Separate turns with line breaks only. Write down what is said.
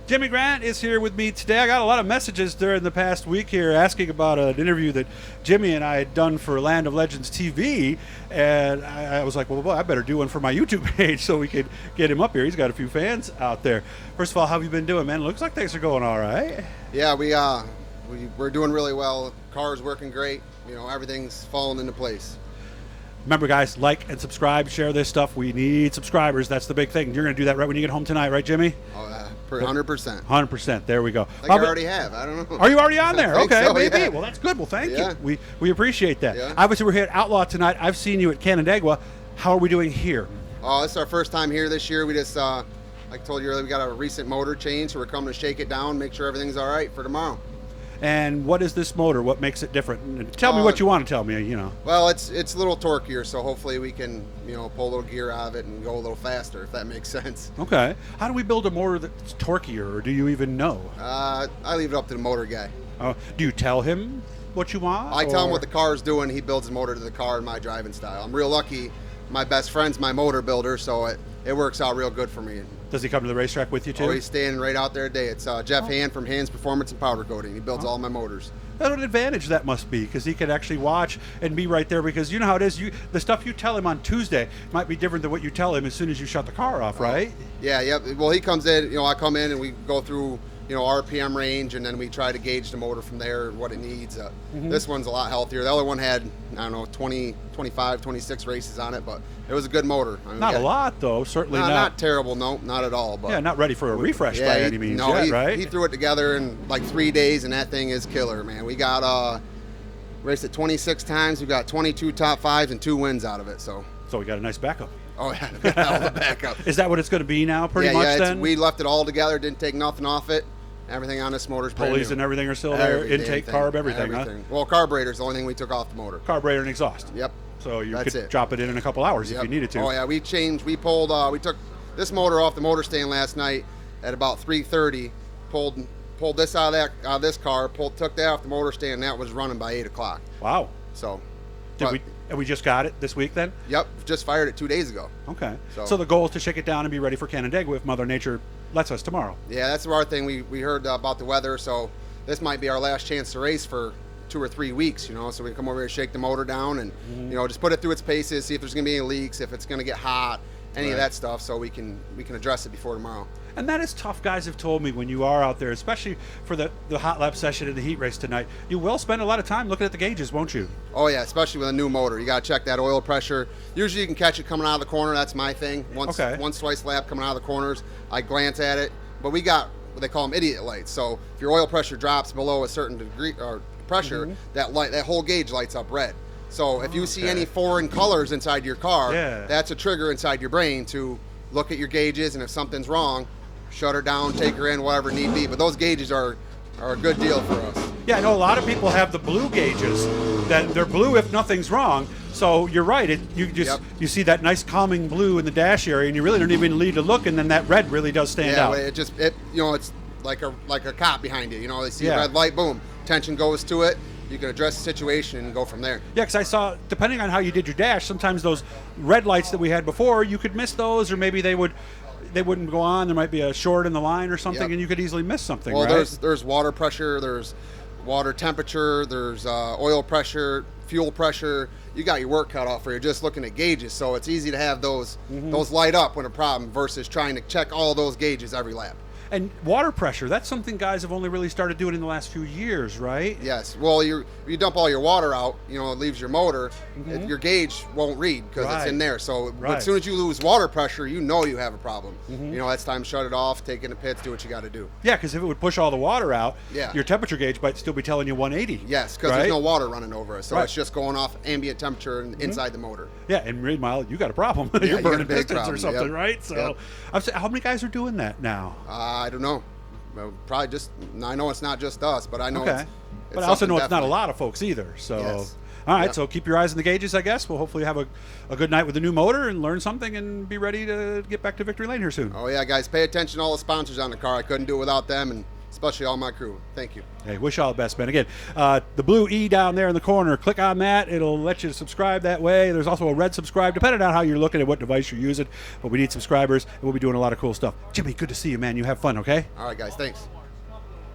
Jimmy Grant is here with me today. I got a lot of messages during the past week here asking about an interview that Jimmy and I had done for Land of Legends TV, and I was like, well, boy, I better do one for my YouTube page so we could get him up here. He's got a few fans out there. First of all, how have you been doing, man? Looks like things are going all right.
Yeah, we're doing really well. Car's working great. You know, everything's falling into place.
Remember, guys, like and subscribe, share this stuff. We need subscribers. That's the big thing. You're going to do that right when you get home tonight, right, Jimmy?
Oh, 100%.
100%. There we go.
I think I already have. I don't know.
Are you already on there? Okay,
so,
maybe.
Yeah.
Well, that's good. Well, thank
Yeah.
you. We appreciate that.
Yeah.
Obviously, we're here at Outlaw tonight. I've seen you at Canandaigua. How are we doing here?
Oh, this is our first time here this year. We just, like I told you earlier, we got a recent motor change, so we're coming to shake it down, make sure everything's all right for tomorrow.
And what is this motor? What makes it different? And tell me what you want to tell me, you know.
Well, it's a little torqueier, so hopefully we can, pull a little gear out of it and go a little faster, if that makes sense.
Okay. How do we build a motor that's torqueier, or do you even know?
I leave it up to the motor guy.
Do you tell him what you want?
I tell him what the car is doing. He builds the motor to the car in my driving style. I'm real lucky. My best friend's my motor builder, so it works out real good for me.
Does he come to the racetrack with you, too?
Oh, he's standing right out there today. It's Jeff Hand from Hand's Performance and Powder Coating. He builds all my motors.
What an advantage that must be, because he could actually watch and be right there, because you know how it is. The stuff you tell him on Tuesday might be different than what you tell him as soon as you shut the car off, right?
Yeah, yep. Well, he comes in, I come in and we go through, RPM range, and then we try to gauge the motor from there and what it needs. This one's a lot healthier. The other one had, 20, 25, 26 races on it, but it was a good motor. I mean,
not a lot, though. Certainly not.
Not terrible, no, not at all. But
yeah, not ready for a refresh by any means yet, right?
He threw it together in like 3 days, and that thing is killer, man. We got raced it 26 times. We got 22 top fives and 2 wins out of it. So
we got a nice backup.
Oh, yeah, we got all the backup.
Is that what it's going to be now, pretty much, then?
We left it all together, didn't take nothing off it. Everything on this motor's brand
Pulleys
new.
and everything are still there? Intake, carb, everything, huh?
Well, carburetor's the only thing we took off the motor.
Carburetor and exhaust.
Yep.
So you could drop it in a couple hours if you needed to.
Oh, yeah, we took this motor off the motor stand last night at about 3:30, pulled this out of this car, took that off the motor stand, and that was running by 8 o'clock.
Wow.
So.
We just got it this week then?
Yep, just fired it 2 days ago.
Okay. So the goal is to shake it down and be ready for Canandaigua if Mother Nature lets us tomorrow.
Yeah, that's our thing. We heard about the weather, so this might be our last chance to race for 2 or 3 weeks, so we can come over here, shake the motor down, and just put it through its paces, see if there's going to be any leaks, if it's going to get hot, any of that stuff, so we can address it before tomorrow.
And that is tough. Guys have told me when you are out there, especially for the hot lap session and the heat race tonight, you will spend a lot of time looking at the gauges, won't you?
Oh yeah, especially with a new motor. You got to check that oil pressure. Usually you can catch it coming out of the corner. That's my thing. Once, twice lap coming out of the corners, I glance at it. But we got what they call them idiot lights. So if your oil pressure drops below a certain degree or pressure, that whole gauge lights up red. So if you see any foreign colors inside your car, that's a trigger inside your brain to look at your gauges, and if something's wrong, shut her down, take her in, whatever need be. But those gauges are a good deal for us.
Yeah, I know a lot of people have the blue gauges. That they're blue if nothing's wrong. So you're right. You see that nice calming blue in the dash area, and you really don't even need to look, and then that red really does stand out.
Yeah, it's like a cop behind you. They see a red light, boom, attention goes to it. You can address the situation and go from there.
Yeah, because I saw, depending on how you did your dash, sometimes those red lights that we had before, you could miss those, or maybe they wouldn't go on. There might be a short in the line or something, and you could easily miss something.
Well,
right?
there's water pressure, there's water temperature, there's oil pressure, fuel pressure. You got your work cut off for you just looking at gauges. So it's easy to have those light up when a problem versus trying to check all those gauges every lap.
And water pressure, that's something guys have only really started doing in the last few years, right?
Yes. Well, you dump all your water out, it leaves your motor, your gauge won't read because it's in there. So as soon as you lose water pressure, you have a problem. That's time to shut it off, take it in the pits, do what you got to do.
Yeah, because if it would push all the water out, your temperature gauge might still be telling you 180.
Yes, because there's no water running over it. So it's just going off ambient temperature inside the motor.
Yeah, and meanwhile, you got a problem. You're burning pistons or something, right? So how many guys are doing that now?
I don't know. Well, probably just. I know it's not just us, but I know.
Okay. But I also know it's not a lot of folks either. So, all right. So keep your eyes on the gauges, I guess. We'll hopefully have a good night with the new motor and learn something and be ready to get back to victory lane here soon.
Oh yeah, guys, pay attention to all the sponsors on the car. I couldn't do it without them, and especially all my crew. Thank you.
Hey, wish you all the best, man. Again, the blue E down there in the corner, click on that. It'll let you subscribe that way. There's also a red subscribe, depending on how you're looking at what device you're using. But we need subscribers, and we'll be doing a lot of cool stuff. Jimmy, good to see you, man. You have fun, okay?
All right, guys. Thanks.